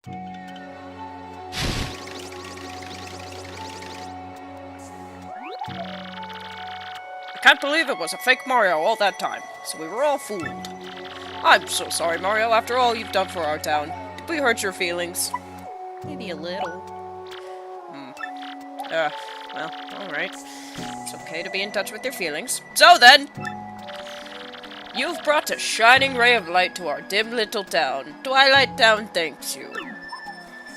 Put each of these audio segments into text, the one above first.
I can't believe it was a fake Mario all that time, so we were all fooled. I'm so sorry, Mario, after all you've done for our town. Did we hurt your feelings? Maybe a little. Well, alright. It's okay to be in touch with your feelings. So then! You've brought a shining ray of light to our dim little town. Twilight Town thanks you.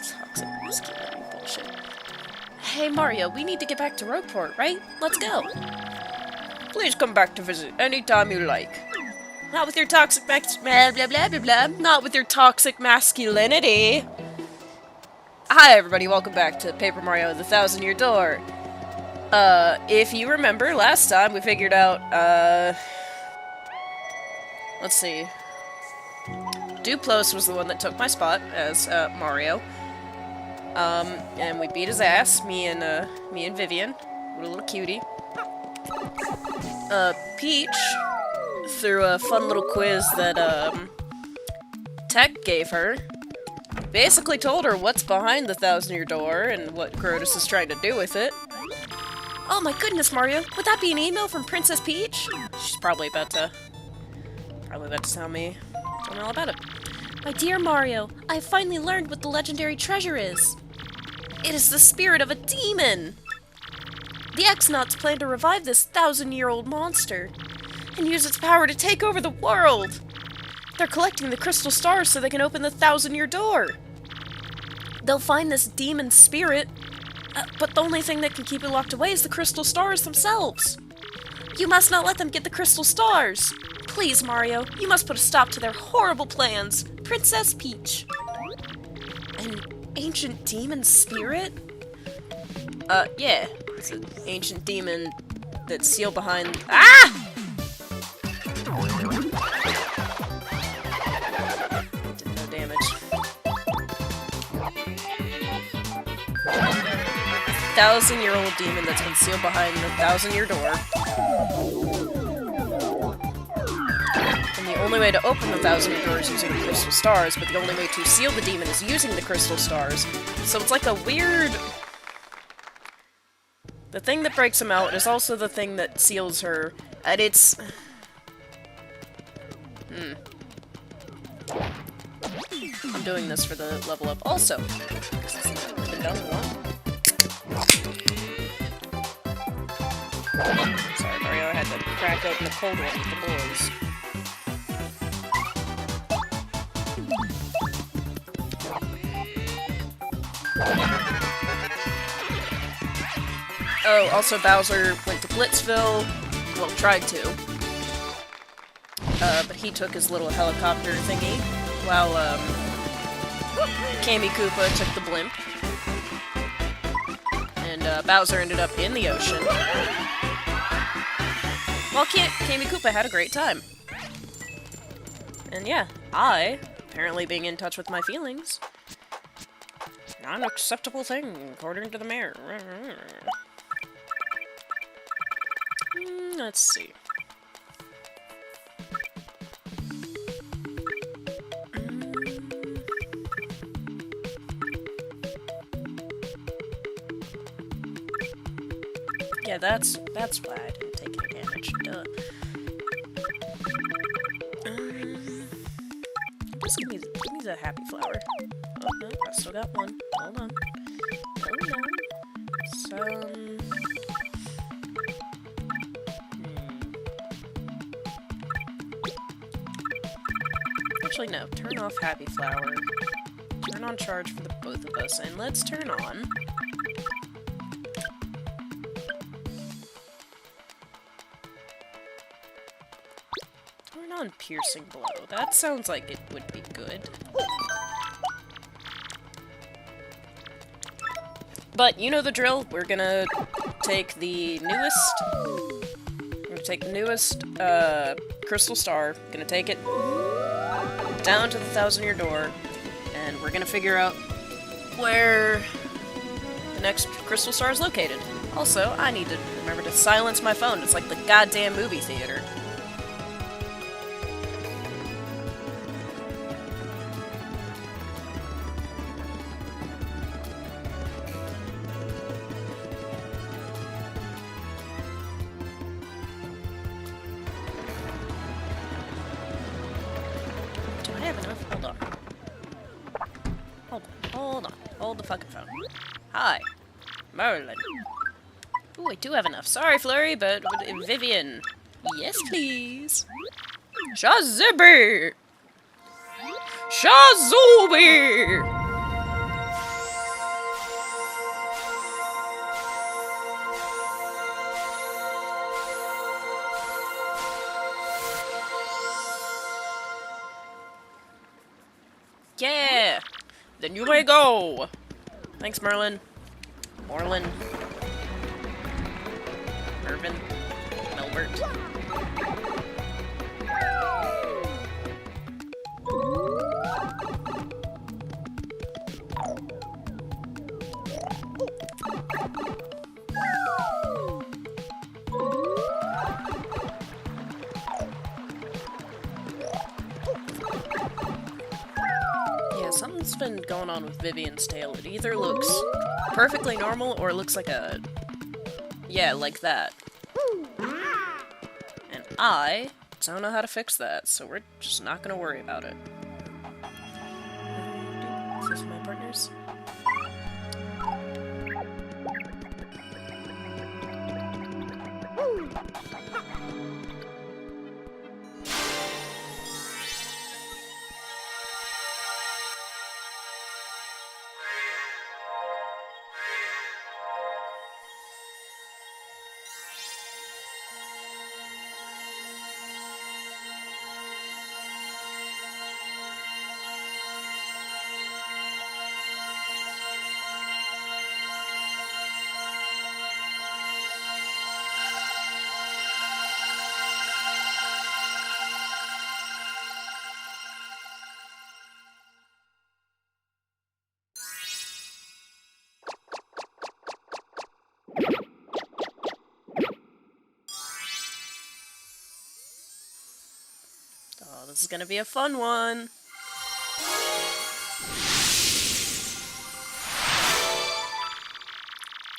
Toxic masculinity bullshit. Hey Mario, we need to get back to Rogueport, right? Let's go. Please come back to visit anytime you like. Not with your toxic blah blah blah blah blah. Not with your toxic masculinity. Hi everybody, welcome back to Paper Mario the Thousand-Year Door. If you remember, last time we figured out, let's see. Duplos was the one that took my spot as, Mario. And we beat his ass, me and Vivian. What a little cutie. Peach, through a fun little quiz that, Tech gave her, basically told her what's behind the Thousand-Year Door and what Grotus is trying to do with it. Oh my goodness, Mario! Would that be an email from Princess Peach? She's probably about to tell me all about it. My dear Mario, I have finally learned what the legendary treasure is. It is the spirit of a demon! The X-Nauts plan to revive this 1,000-year-old monster and use its power to take over the world! They're collecting the crystal stars so they can open the 1,000-year door! They'll find this demon spirit, but the only thing that can keep it locked away is the crystal stars themselves! You must not let them get the crystal stars! Please, Mario, you must put a stop to their horrible plans! Princess Peach. An ancient demon spirit? Yeah. It's an ancient demon that's sealed behind— Ah! Did no damage. 1,000-year-old demon that's been sealed behind the 1,000-year door. And the only way to open the 1,000-year door is using the crystal stars, but the only way to seal the demon is using the crystal stars. So it's like a weird— The thing that breaks him out is also the thing that seals her, and it's— I'm doing this for the level up also. Been done a lot. Sorry, Mario, I had to crack open the cold one with the boys. Oh, also Bowser went to Blitzville. Well, tried to. But he took his little helicopter thingy, while, Kammy Koopa took the blimp. And, Bowser ended up in the ocean. While Kammy Koopa had a great time. And yeah, I, apparently being in touch with my feelings, not an acceptable thing, according to the mayor. Let's see. Yeah, that's why I didn't take any damage. Duh. Just give me the happy flower. Oh no, I still got one. Hold on. Hold on. Actually, no. Turn off happy flower. Turn on charge for the both of us, and let's turn on piercing blow. That sounds like it would be good. But you know the drill. We're gonna take the newest crystal star, gonna take it down to the 1,000-year door, and we're gonna figure out where the next crystal star is located. Also, I need to remember to silence my phone. It's like the goddamn movie theater. hold the fucking phone. Hi. Merlin. Ooh, I do have enough. Sorry, Flurry, but Vivian. Yes, please. Shazibby! Shazubi! Yeah! Then you may go! Thanks, Merlin. Morlin. Irvin. Melbert. Something's been going on with Vivian's tail. It either looks perfectly normal or it looks like a... yeah, like that. And I don't know how to fix that, so we're just not gonna worry about it. Is this my partners? Oh, this is gonna be a fun one.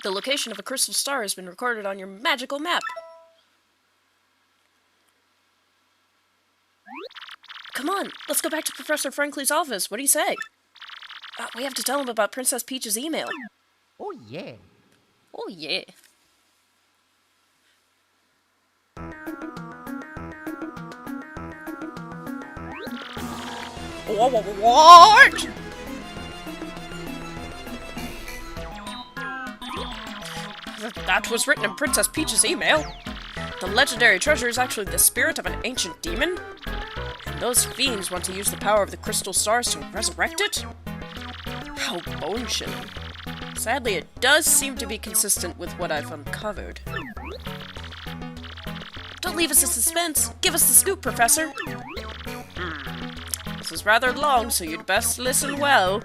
The location of a crystal star has been recorded on your magical map. Come on, let's go back to Professor Frankley's office. What do you say? We have to tell him about Princess Peach's email. Oh, yeah. Oh, yeah. What? That was written in Princess Peach's email. The legendary treasure is actually the spirit of an ancient demon. And those fiends want to use the power of the crystal stars to resurrect it? How bone-chilling. Sadly, it does seem to be consistent with what I've uncovered. Don't leave us in suspense. Give us the scoop, Professor. This is rather long, so you'd best listen well.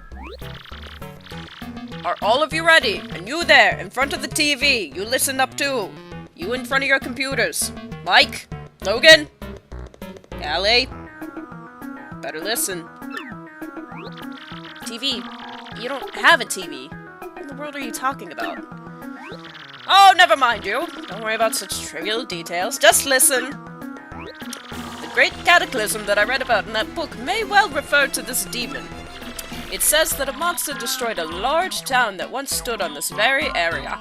Are all of you ready? And you there, in front of the TV, you listen up too. You in front of your computers. Mike? Logan? Callie? Better listen. TV? You don't have a TV. What in the world are you talking about? Oh, never mind you. Don't worry about such trivial details. Just listen. The great cataclysm that I read about in that book may well refer to this demon. It says that a monster destroyed a large town that once stood on this very area.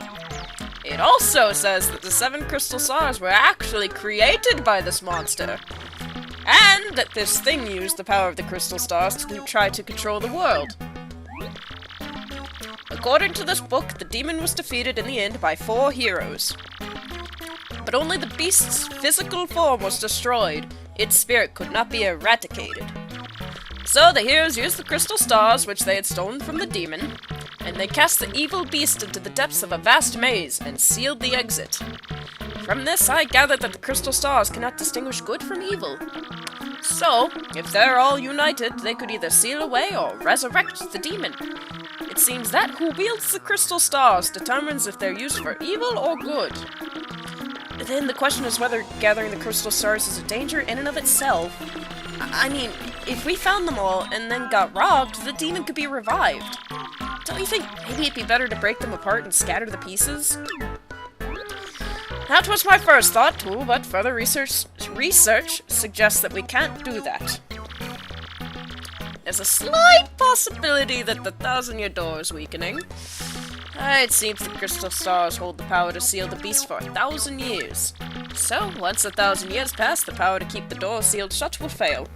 It also says that the 7 crystal stars were actually created by this monster. And that this thing used the power of the crystal stars to try to control the world. According to this book, the demon was defeated in the end by 4 heroes. But only the beast's physical form was destroyed. Its spirit could not be eradicated. So the heroes used the crystal stars, which they had stolen from the demon, and they cast the evil beast into the depths of a vast maze and sealed the exit. From this, I gathered that the crystal stars cannot distinguish good from evil. So, if they're all united, they could either seal away or resurrect the demon. It seems that who wields the crystal stars determines if they're used for evil or good. Then the question is whether gathering the crystal stars is a danger in and of itself. I mean, if we found them all and then got robbed, the demon could be revived. Don't you think maybe it'd be better to break them apart and scatter the pieces? That was my first thought too, but further research suggests that we can't do that. there's a slight possibility that the 1,000-year door is weakening. It seems the crystal stars hold the power to seal the beast for 1,000 years. So, once 1,000 years pass, the power to keep the door sealed shut will fail.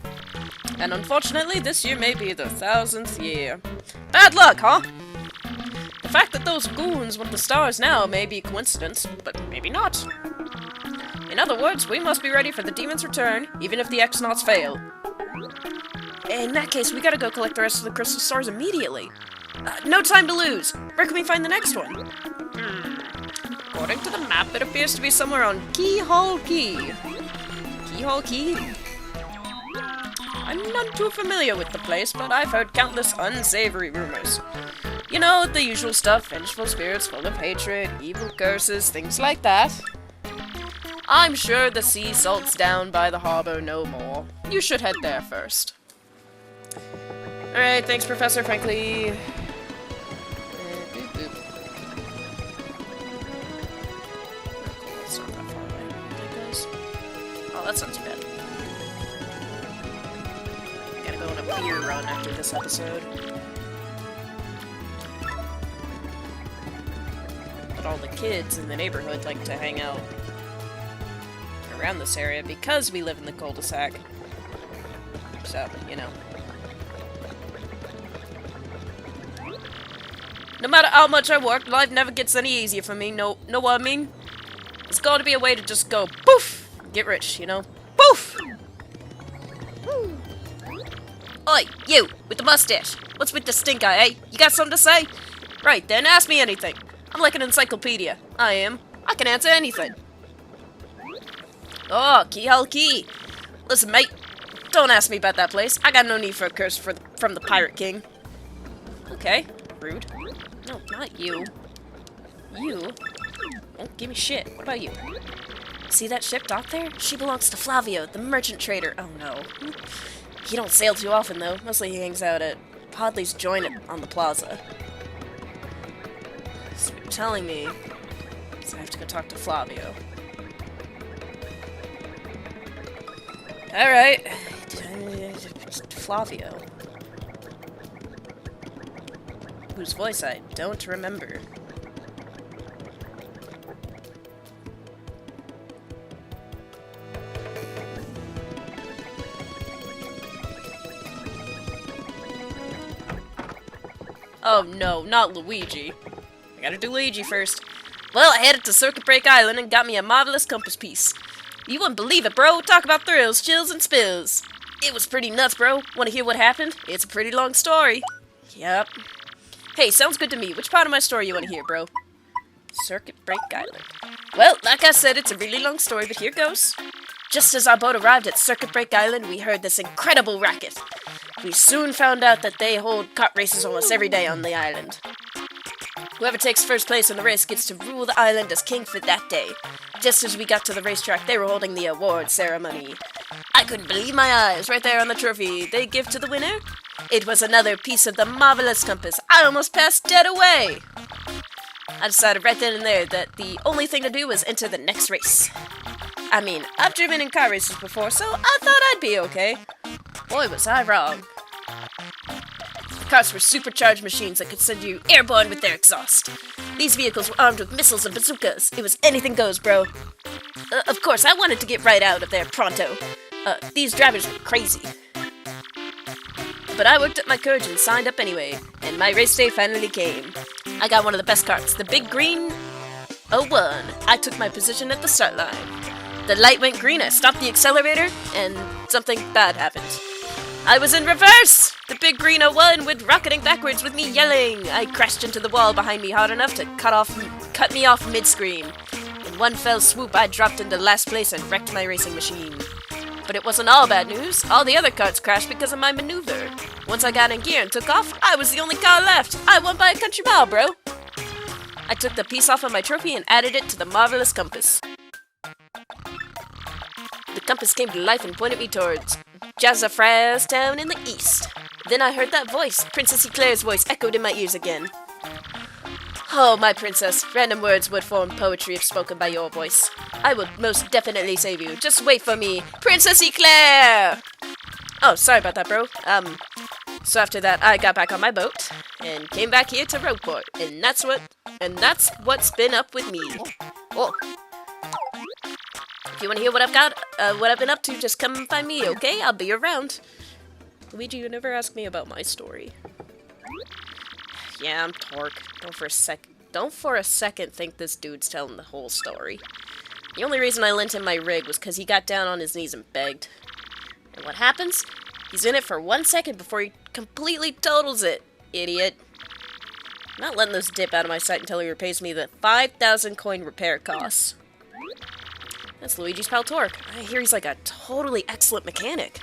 And unfortunately, this year may be the 1,000th year. Bad luck, huh? The fact that those goons want the stars now may be a coincidence, but maybe not. In other words, we must be ready for the demon's return, even if the X-Nauts fail. In that case, we gotta go collect the rest of the crystal stars immediately. No time to lose! Where can we find the next one? According to the map, it appears to be somewhere on Keyhole Key. Keyhole Key? I'm not too familiar with the place, but I've heard countless unsavory rumors. You know, the usual stuff, vengeful spirits full of hatred, evil curses, things like that. I'm sure the sea salts down by the harbor no more. You should head there first. Alright, thanks, Professor, frankly. That's not that far away. Oh, that's not too bad. Gotta go on a beer run after this episode. But all the kids in the neighborhood like to hang out around this area because we live in the cul-de-sac. So, you know. No matter how much I work, life never gets any easier for me, know what I mean? There's gotta be a way to just go poof! Get rich, you know? Poof! Oi, you, with the mustache! What's with the stink eye, eh? You got something to say? Right, then ask me anything. I'm like an encyclopedia. I am. I can answer anything. Oh, Keyhole Key. Listen, mate, don't ask me about that place. I got no need for a curse from the Pirate King. Okay, rude. No, not you. You? Don't give me shit. What about you? See that ship docked there? She belongs to Flavio, the merchant trader. Oh no. He don't sail too often though. Mostly he hangs out at Podley's joint on the plaza. So you're telling me I have to go talk to Flavio. Alright. Flavio. Whose voice I don't remember. Oh no, not Luigi. I gotta do Luigi first. Well, I headed to Circuit Break Island and got me a marvelous compass piece. You wouldn't believe it, bro. Talk about thrills, chills, and spills. It was pretty nuts, bro. Wanna hear what happened? It's a pretty long story. Yep. Hey, sounds good to me. Which part of my story you wanna hear, bro? Circuit Break Island. Well, like I said, it's a really long story, but here goes. Just as our boat arrived at Circuit Break Island, we heard this incredible racket. We soon found out that they hold kart races almost every day on the island. Whoever takes first place in the race gets to rule the island as king for that day. Just as we got to the racetrack, they were holding the award ceremony. I couldn't believe my eyes. Right there on the trophy they give to the winner. It was another piece of the marvelous compass. I almost passed dead away. I decided right then and there that the only thing to do was enter the next race. I mean, I've driven in car races before, so I thought I'd be okay. Boy, was I wrong. The cars were supercharged machines that could send you airborne with their exhaust. These vehicles were armed with missiles and bazookas. It was anything goes, bro. Of course, I wanted to get right out of there pronto. These drivers were crazy. But I worked up my courage and signed up anyway, and my race day finally came. I got one of the best carts, the big green 01. I took my position at the start line. The light went green, I stopped the accelerator, and something bad happened. I was in reverse! The big green 01 went rocketing backwards with me yelling. I crashed into the wall behind me hard enough to cut me off mid-scream. In one fell swoop, I dropped into last place and wrecked my racing machine. But it wasn't all bad news. All the other carts crashed because of my maneuver. Once I got in gear and took off, I was the only car left. I won by a country mile, bro. I took the piece off of my trophy and added it to the marvelous compass. The compass came to life and pointed me towards Jazzafraz Town in the east. Then I heard that voice. Princess Eclair's voice echoed in my ears again. Oh, my princess, random words would form poetry if spoken by your voice. I will most definitely save you. Just wait for me. Princess Eclair! Oh, sorry about that, bro. So after that, I got back on my boat and came back here to Rogueport, and that's what's been up with me. Oh. If you want to hear what I've been up to, just come find me, okay? I'll be around. Luigi, you never asked me about my story. Yeah, I'm Torque. Don't for a second think this dude's telling the whole story. The only reason I lent him my rig was because he got down on his knees and begged. And what happens? He's in it for 1 second before he completely totals it. Idiot. I'm not letting this dip out of my sight until he repays me the 5,000 coin repair costs. That's Luigi's pal Torque. I hear he's like a totally excellent mechanic.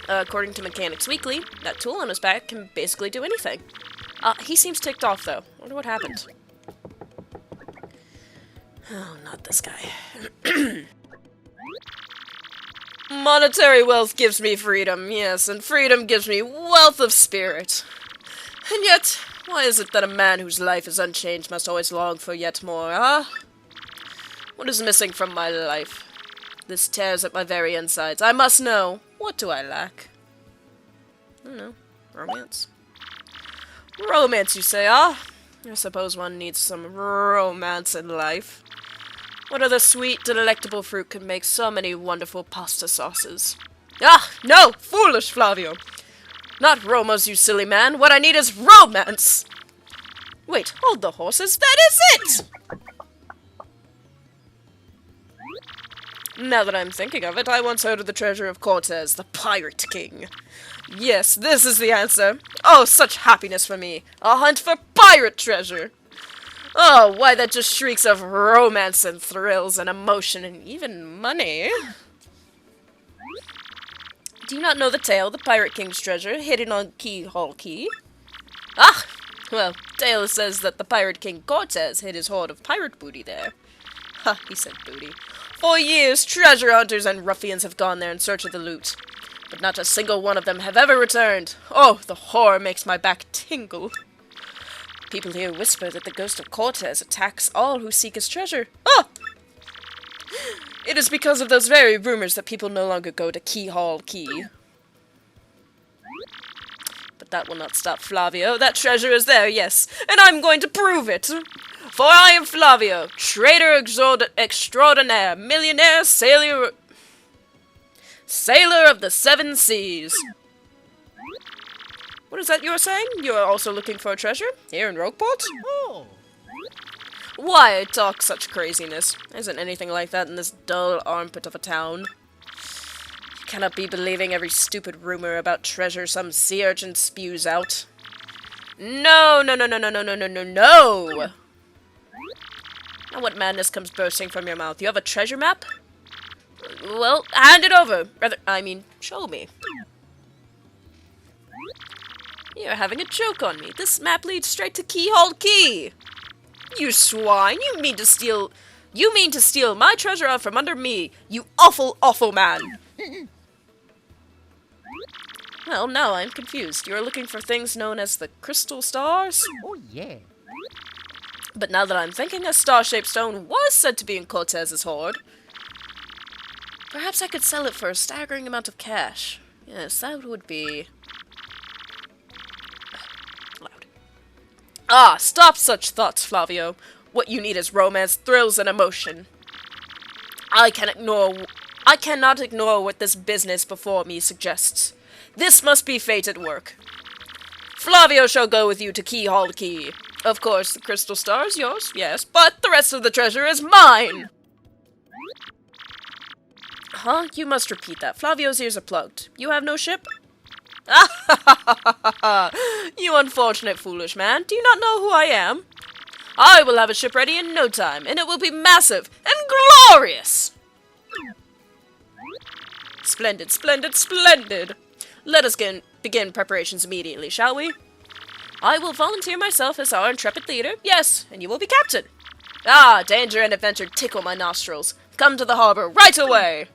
According to Mechanics Weekly, that tool on his back can basically do anything. He seems ticked off, though. Wonder what happened. Oh, not this guy. Monetary wealth gives me freedom, yes, and freedom gives me wealth of spirit. And yet, why is it that a man whose life is unchanged must always long for yet more, huh? What is missing from my life? This tears at my very insides. I must know. What do I lack? I don't know. Romance? Romance, you say, ah? I suppose one needs some romance in life. What other sweet, delectable fruit could make so many wonderful pasta sauces? Ah, no! Foolish Flavio! Not Romos, you silly man! What I need is romance! Wait, hold the horses, that is it! Now that I'm thinking of it, I once heard of the treasure of Cortez, the Pirate King. Yes, this is the answer. Oh, such happiness for me! A hunt for pirate treasure! Oh, why, that just shrieks of romance and thrills and emotion and even money. Do you not know the tale, the Pirate King's treasure, hidden on Keyhole Key? Ah! Well, tale says that the Pirate King Cortez hid his hoard of pirate booty there. Ha, he said booty. For years, treasure hunters and ruffians have gone there in search of the loot. But not a single one of them have ever returned. Oh, the horror makes my back tingle. People here whisper that the ghost of Cortez attacks all who seek his treasure. Ah! It is because of those very rumors that people no longer go to Keyhole Key. But that will not stop Flavio. That treasure is there, yes, and I'm going to prove it. For I am Flavio, trader extraordinaire, millionaire, sailor of the seven seas. What is that you were saying? You are also looking for a treasure? Here in Rogueport? Oh. Why talk such craziness? There isn't anything like that in this dull armpit of a town. You cannot be believing every stupid rumor about treasure some sea urchin spews out. No, no, no, no, no, no, no, no, no, no! Now what madness comes bursting from your mouth? You have a treasure map? Well, hand it over. Show me. You're having a joke on me. This map leads straight to Keyhole Key. You swine! You mean to steal my treasure out from under me, you awful, awful man! Well, now I'm confused. You're looking for things known as the crystal stars? Oh, yeah. But now that I'm thinking, a star-shaped stone was said to be in Cortez's hoard. Perhaps I could sell it for a staggering amount of cash. Yes, that would be... loud. Ah, stop such thoughts, Flavio. What you need is romance, thrills, and emotion. I cannot ignore what this business before me suggests. This must be fate at work. Flavio shall go with you to Keyhole Key. Of course, the crystal star is yours, yes, but the rest of the treasure is mine! Huh? You must repeat that. Flavio's ears are plugged. You have no ship? You unfortunate foolish man. Do you not know who I am? I will have a ship ready in no time, and it will be massive and glorious! Splendid, splendid, splendid! Let us begin preparations immediately, shall we? I will volunteer myself as our intrepid leader, yes, and you will be captain. Ah, danger and adventure tickle my nostrils. Come to the harbor right away!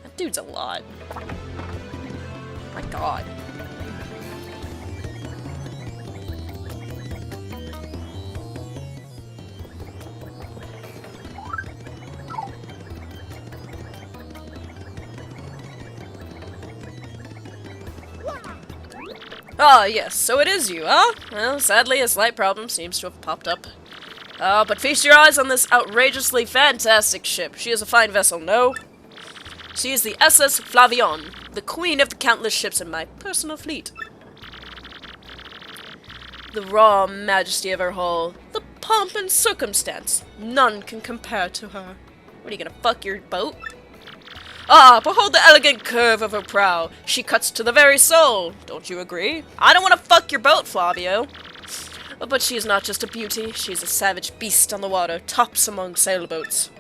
That dude's a lot. My god. Ah, yes, so it is you, huh? Well, sadly, a slight problem seems to have popped up. But feast your eyes on this outrageously fantastic ship. She is a fine vessel, no? She is the SS Flavion, the queen of the countless ships in my personal fleet. The raw majesty of her hull, the pomp and circumstance, none can compare to her. What, are you gonna fuck your boat? Ah, behold the elegant curve of her prow. She cuts to the very soul. Don't you agree? I don't want to fuck your boat, Flavio. But she is not just a beauty. She is a savage beast on the water, tops among sailboats.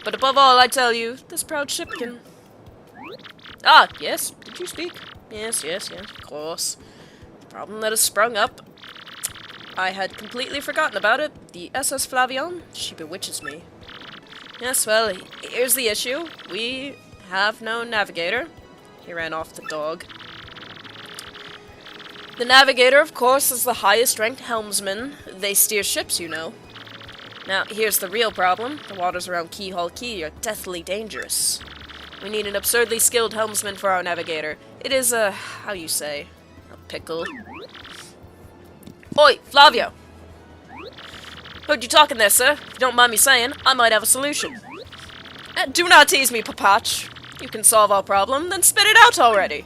But above all, I tell you, this proud ship can... Ah, yes, did you speak? Yes, of course. The problem that has sprung up. I had completely forgotten about it. The SS Flavion, she bewitches me. Yes, well, here's the issue. We have no navigator. He ran off the dog. The navigator, of course, is the highest-ranked helmsman. They steer ships, you know. Now, here's the real problem. The waters around Keyhole Key are deathly dangerous. We need an absurdly skilled helmsman for our navigator. It is a... how you say? A pickle. Oi, Flavio! Heard you talking there, sir. If you don't mind me saying, I might have a solution. Do not tease me, Papach. You can solve our problem, then spit it out already.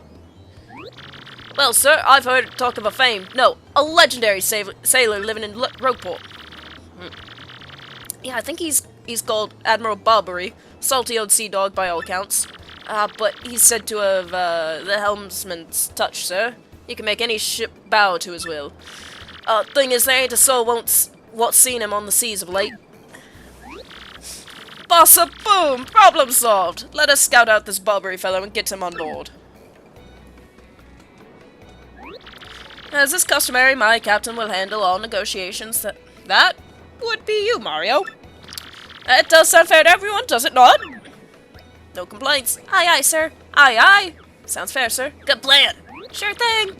Well, sir, I've heard talk of a legendary sailor living in Rogueport. Yeah, I think he's called Admiral Barbary, salty old sea dog by all accounts. But he's said to have the helmsman's touch, sir. He can make any ship bow to his will. Thing is, there ain't a soul what's seen him on the seas of late. Bossa boom! Problem solved! Let us scout out this Barbary fellow and get him on board. As is customary, my captain will handle all negotiations. That would be you, Mario. It does sound fair to everyone, does it not? No complaints. Aye, aye, sir. Aye, aye. Sounds fair, sir. Good plan. Sure thing.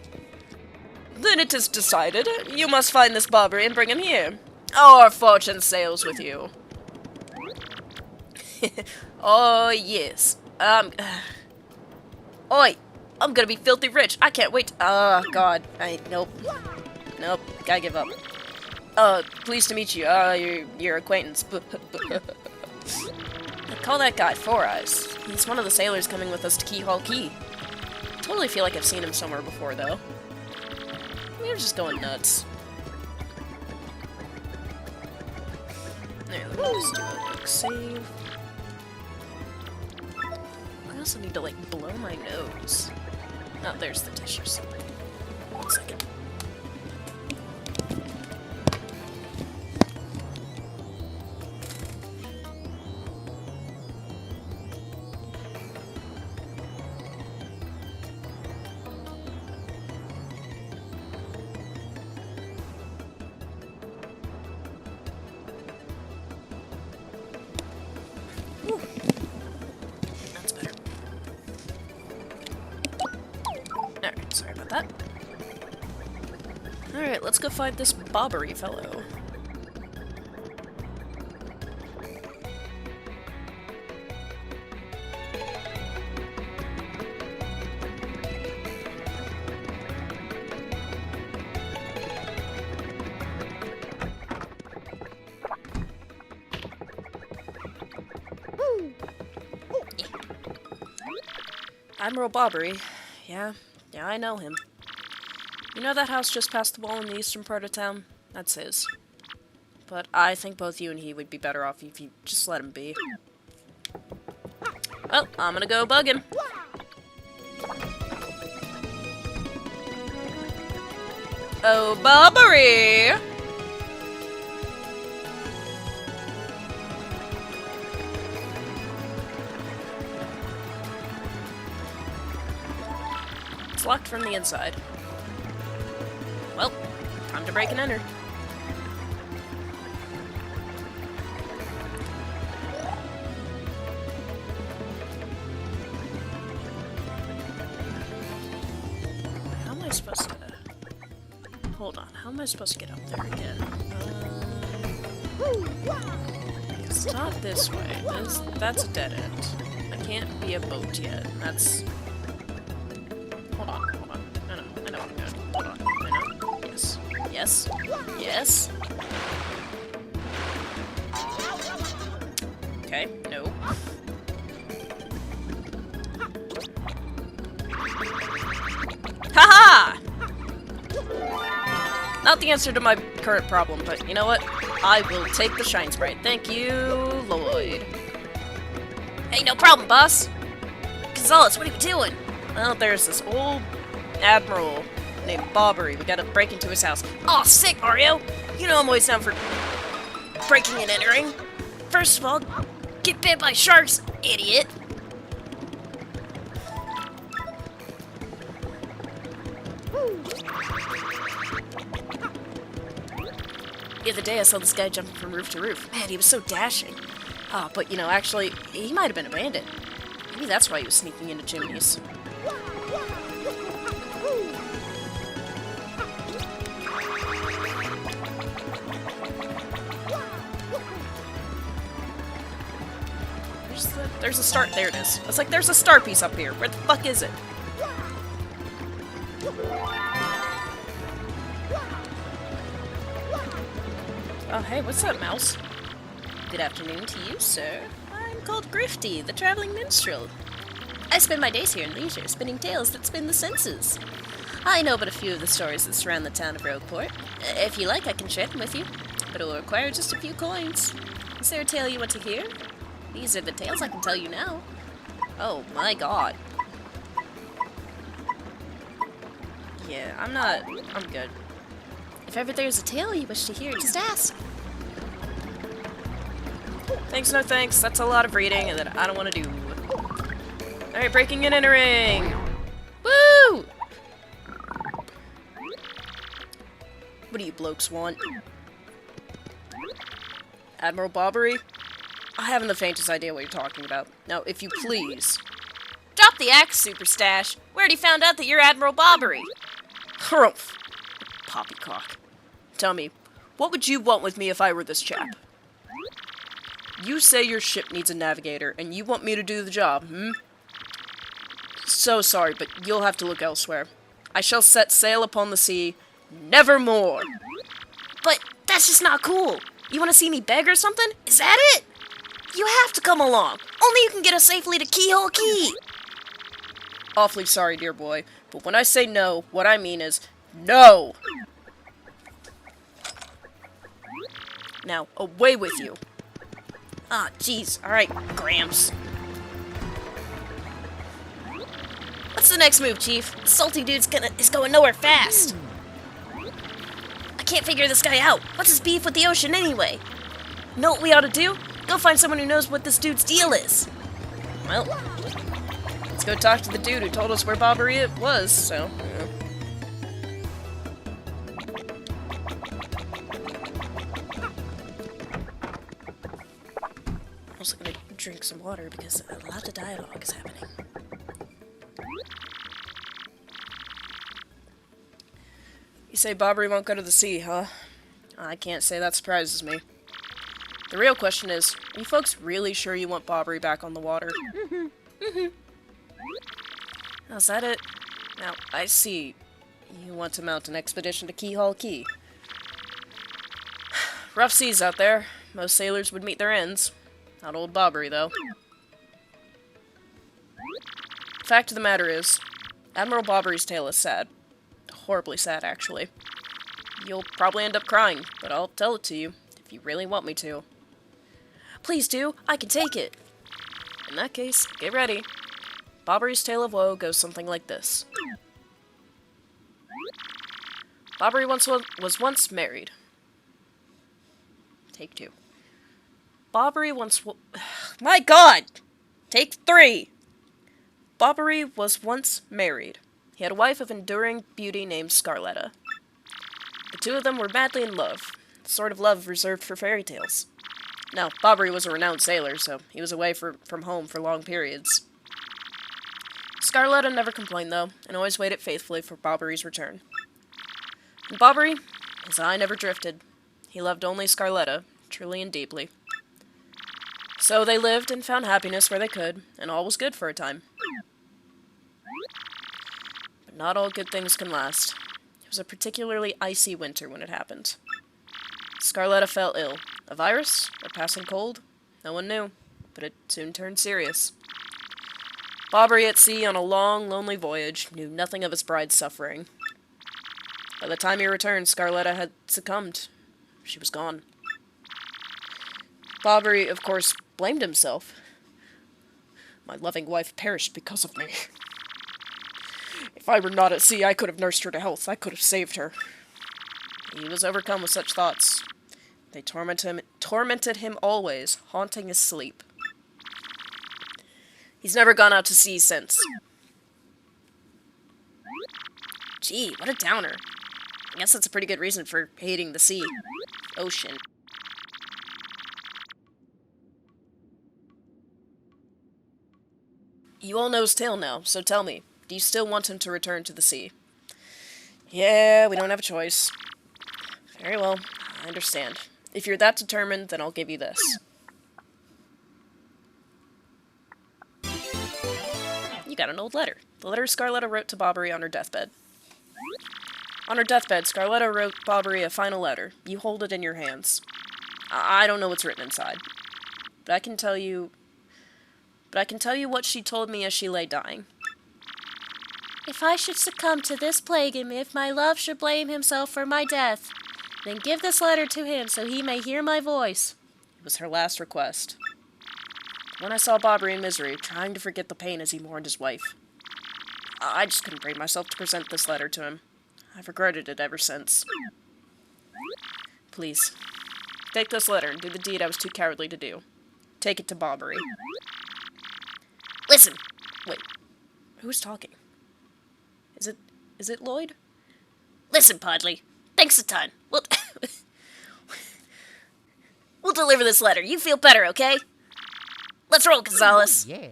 Then it is decided. You must find this Barbary and bring him here. Our fortune sails with you. Oh, yes. Oi, I'm gonna be filthy rich. I can't wait. Oh, God. Nope. Nope. Gotta give up. Pleased to meet you. Your acquaintance. I call that guy Four Eyes. He's one of the sailors coming with us to Keyhole Key. I totally feel like I've seen him somewhere before, though. We're just going nuts. There, let me just do a quick save. I also need to, like, blow my nose. Oh, there's the tissues. 1 second. Whew. That's better. Alright, sorry about that. Alright, let's go find this Barbary fellow. Admiral Barbary. Yeah, I know him. You know that house just past the wall in the eastern part of town? That's his. But I think both you and he would be better off if you just let him be. Well, I'm gonna go bug him. Oh, Barbary! It's locked from the inside. Well, time to break and enter. How am I supposed to... Hold on, how am I supposed to get up there again? It's not this way. That's a dead end. I can't be a boat yet. That's... Hold on. I know what I'm doing. Yes. Yes. Okay, no. Haha! Not the answer to my current problem, but you know what? I will take the Shine Sprite. Thank you, Lloyd. Hey, no problem, boss. Gonzalez, what are you doing? Well, there's this old admiral named Bobbery. We gotta break into his house. Aw, sick, Mario! You know I'm always down for breaking and entering. First of all, get bit by sharks, idiot. The other day I saw this guy jumping from roof to roof. Man, he was so dashing. Ah, but you know, actually, he might have been a bandit. Maybe that's why he was sneaking into chimneys. There's a start. There it is. It's like there's a star piece up here. Where the fuck is it? Oh, hey, what's up, mouse? Good afternoon to you, sir. I'm called Grifty, the traveling minstrel. I spend my days here in leisure, spinning tales that spin the senses. I know but a few of the stories that surround the town of Rogueport. If you like, I can share them with you, but it will require just a few coins. Is there a tale you want to hear? These are the tales I can tell you now. Oh my god. Yeah, I'm good. If ever there's a tale you wish to hear, just ask. Thanks, no thanks. That's a lot of reading and that I don't want to do. Alright, breaking and entering! Woo! What do you blokes want? Admiral Bobbery? I haven't the faintest idea what you're talking about. Now, if you please... Drop the axe, Super Stash! We already found out that you're Admiral Bobbery! Humph! Poppycock. Tell me, what would you want with me if I were this chap? You say your ship needs a navigator, and you want me to do the job, hmm? So sorry, but you'll have to look elsewhere. I shall set sail upon the sea, nevermore! But that's just not cool! You want to see me beg or something? Is that it? You have to come along! Only you can get us safely to Keyhole Key! Awfully sorry, dear boy, but when I say no, what I mean is no! Now, away with you! Ah, jeez. Alright, Gramps. What's the next move, Chief? The salty dude's is going nowhere fast. I can't figure this guy out. What's his beef with the ocean anyway? Know what we ought to do? Go find someone who knows what this dude's deal is. Well, let's go talk to the dude who told us where Bobbery was, so... Yeah. I'm also gonna drink some water because a lot of dialogue is happening. You say Bobbery won't go to the sea, huh? I can't say that surprises me. The real question is, are you folks really sure you want Bobbery back on the water? Oh, is that it? Now, I see. You want to mount an expedition to Keyhole Key. Rough seas out there. Most sailors would meet their ends. Not old Bobbery, though. Fact of the matter is, Admiral Bobbery's tale is sad. Horribly sad, actually. You'll probably end up crying, but I'll tell it to you, if you really want me to. Please do, I can take it! In that case, get ready. Bobbery's tale of woe goes something like this. Bobbery was once married. Take two. Bobbery once My god! Take 3! Bobbery was once married. He had a wife of enduring beauty named Scarletta. The two of them were madly in love, the sort of love reserved for fairy tales. Now, Bobbery was a renowned sailor, so he was away from home for long periods. Scarletta never complained, though, and always waited faithfully for Bobbery's return. And Bobbery, his eye never drifted. He loved only Scarletta, truly and deeply. So they lived and found happiness where they could, and all was good for a time. But not all good things can last. It was a particularly icy winter when it happened. Scarletta fell ill. A virus? A passing cold? No one knew, but it soon turned serious. Bobbery at sea on a long, lonely voyage knew nothing of his bride's suffering. By the time he returned, Scarletta had succumbed. She was gone. Bobbery, of course, blamed himself. My loving wife perished because of me. If I were not at sea, I could have nursed her to health. I could have saved her. He was overcome with such thoughts. They tormented him always, haunting his sleep. He's never gone out to sea since. Gee, what a downer. I guess that's a pretty good reason for hating the sea. Ocean. You all know his tale now, so tell me, do you still want him to return to the sea? Yeah, we don't have a choice. Very well, I understand. If you're that determined, then I'll give you this. You got an old letter. The letter Scarletta wrote to Bobbery on her deathbed. On her deathbed, Scarletta wrote Bobbery a final letter. You hold it in your hands. I don't know what's written inside. But I can tell you what she told me as she lay dying. If I should succumb to this plague, and if my love should blame himself for my death, then give this letter to him so he may hear my voice. It was her last request. When I saw Bobbery in misery, trying to forget the pain as he mourned his wife, I just couldn't bring myself to present this letter to him. I've regretted it ever since. Please, take this letter and do the deed I was too cowardly to do. Take it to Bobbery. Listen! Wait, who's talking? Is it Lloyd? Listen, Podley. Thanks a ton. We'll deliver this letter. You feel better, okay? Let's roll, Gonzalez. Yeah.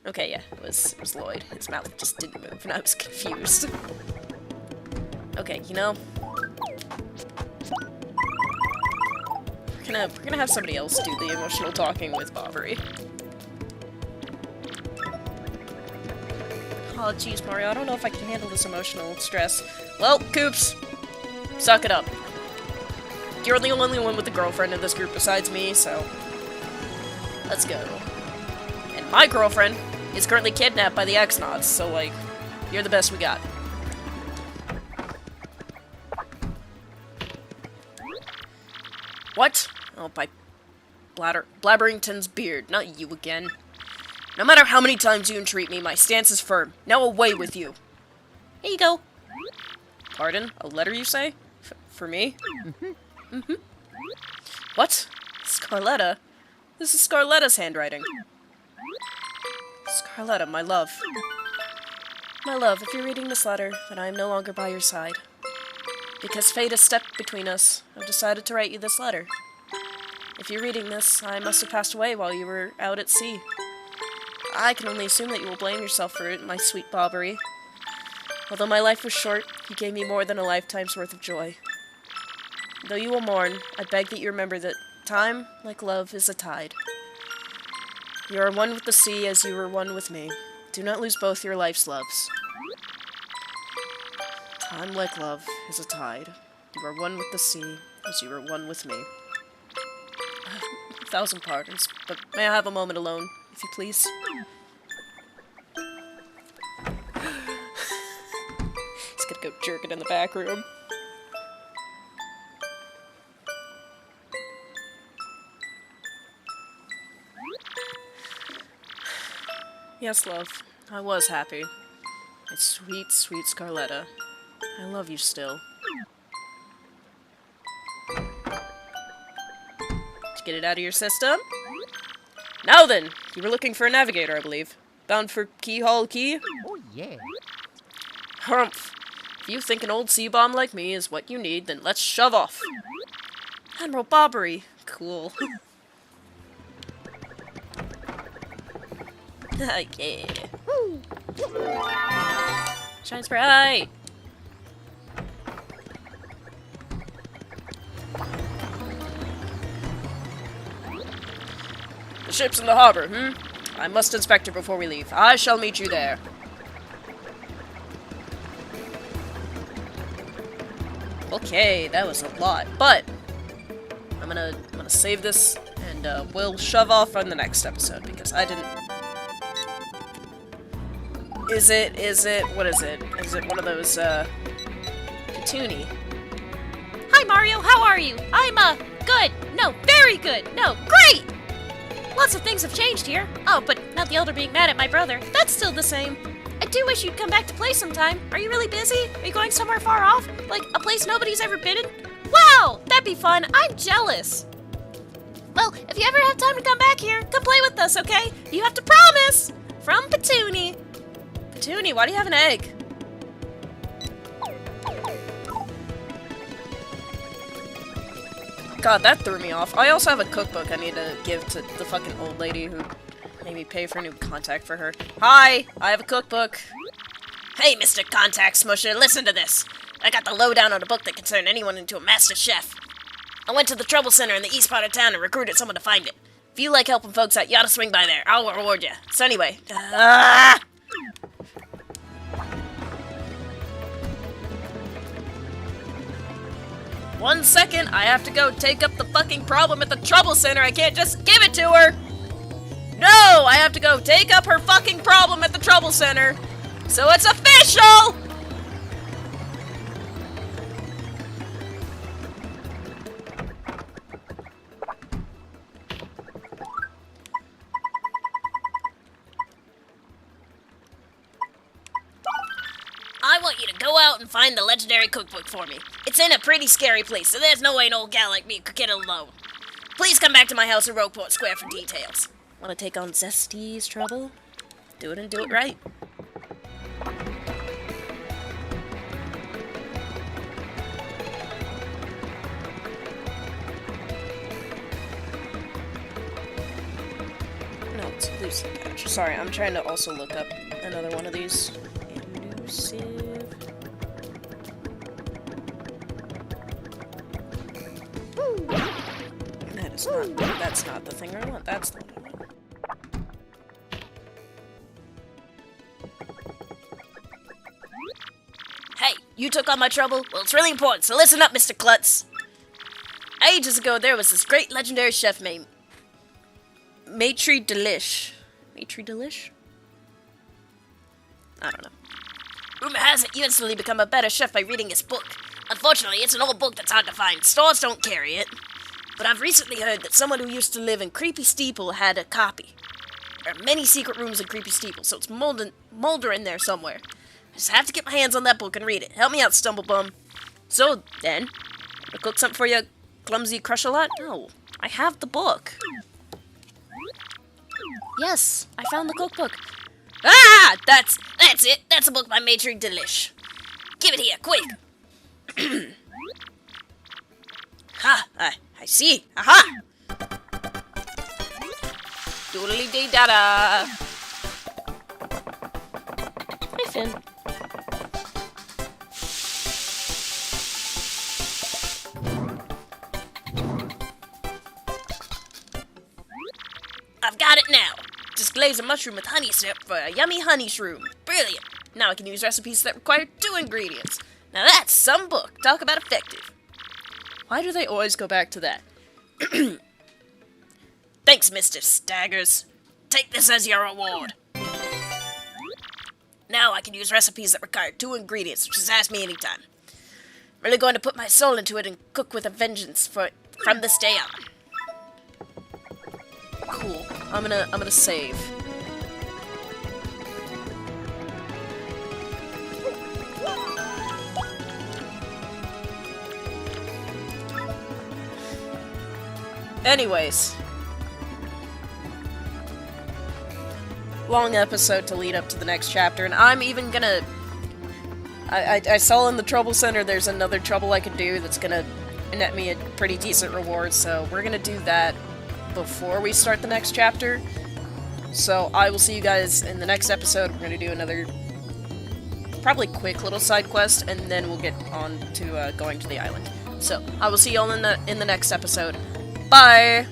Okay, yeah, it was Lloyd. His mouth just didn't move, and I was confused. Okay, you know, we're gonna have somebody else do the emotional talking with Bobbery. Oh, jeez, Mario, I don't know if I can handle this emotional stress. Well, Coops, suck it up. You're the only one with a girlfriend in this group besides me, so let's go. And my girlfriend is currently kidnapped by the X-Nauts, so, like, you're the best we got. What? Oh, by Blabberington's beard, not you again. No matter how many times you entreat me, my stance is firm. Now away with you. Here you go. Pardon? A letter, you say? For me? What? Scarletta? This is Scarletta's handwriting. Scarletta, my love. My love, if you're reading this letter, then I am no longer by your side. Because fate has stepped between us, I've decided to write you this letter. If you're reading this, I must have passed away while you were out at sea. I can only assume that you will blame yourself for it, my sweet Bobbery. Although my life was short, you gave me more than a lifetime's worth of joy. Though you will mourn, I beg that you remember that time, like love, is a tide. You are one with the sea as you were one with me. Do not lose both your life's loves. Time, like love, is a tide. You are one with the sea as you were one with me. 1,000 pardons, but may I have a moment alone, if you please? He's gonna go jerk it in the back room. Yes, love. I was happy. My sweet, sweet Scarletta. I love you still. Did you get it out of your system? Now then! You were looking for a navigator, I believe. Bound for Keyhole Key? Oh, yeah. Humph. If you think an old sea bomb like me is what you need, then let's shove off. Admiral Bobbery. Cool. Yeah. Woo. Shines bright! The ship's in the harbor, I must inspect her before we leave. I shall meet you there. Okay, that was a lot, but I'm gonna save this and we'll shove off on the next episode because I didn't. Is it? What is it? Is it one of those Katoony? Hi Mario, how are you? I'm good. No, very good. No, great. Lots of things have changed here. Oh, but not the elder being mad at my brother. That's still the same. I do wish you'd come back to play sometime. Are you really busy? Are you going somewhere far off? Like a place nobody's ever been in? Wow, that'd be fun. I'm jealous. Well, if you ever have time to come back here, come play with us, okay? You have to promise. From Katoony. Katoony, why do you have an egg? God, that threw me off. I also have a cookbook I need to give to the fucking old lady who made me pay for a new contact for her. Hi, I have a cookbook. Hey, Mr. Contact Smusher, listen to this. I got the lowdown on a book that can turn anyone into a master chef. I went to the Trouble Center in the east part of town and recruited someone to find it. If you like helping folks out, you ought to swing by there. I'll reward you. So anyway, 1 second, I have to go take up the fucking problem at the Trouble Center. I can't just give it to her. No, I have to go take up her fucking problem at the Trouble Center. So it's official! I want you to go out and find the legendary cookbook for me. It's in a pretty scary place, so there's no way an old gal like me could get it alone. Please come back to my house in Rogueport Square for details. Want to take on Zesty's trouble? Do it and do it right. No, it's elusive patch. Sorry, I'm trying to also look up another one of these. Elusive. That's not the thing I want. That's the one I want. Hey, you took on my trouble? Well, it's really important, so listen up, Mr. Klutz. Ages ago, there was this great legendary chef named Maitre Delish. Maitre Delish? I don't know. Rumor has it you instantly become a better chef by reading his book. Unfortunately, it's an old book that's hard to find. Stores don't carry it. But I've recently heard that someone who used to live in Creepy Steeple had a copy. There are many secret rooms in Creepy Steeple, so it's moldering there somewhere. I just have to get my hands on that book and read it. Help me out, Stumblebum. So, then, wanna cook something for you, Clumsy Crush-a-Lot? No, I have the book. Yes, I found the cookbook. Ah! That's it. That's a book by Maitre Delish. Give it here, quick. Ha! I see. Aha! Doodly-dee-da-da. Hi, Finn. I've got it now. Just glaze a mushroom with honey syrup for a yummy honey shroom. Brilliant. Now I can use recipes that require 2 ingredients. Now that's some book. Talk about effective. Why do they always go back to that? Thanks, Mr. Staggers. Take this as your reward. Now I can use recipes that require 2 ingredients, just ask me anytime. Really going to put my soul into it and cook with a vengeance from this day on. Cool. I'm gonna save. Anyways. Long episode to lead up to the next chapter, and I'm even gonna... I saw in the Trouble Center there's another trouble I could do that's gonna net me a pretty decent reward, so we're gonna do that before we start the next chapter. So I will see you guys in the next episode. We're gonna do another probably quick little side quest, and then we'll get on to going to the island. So I will see y'all in the next episode. Bye!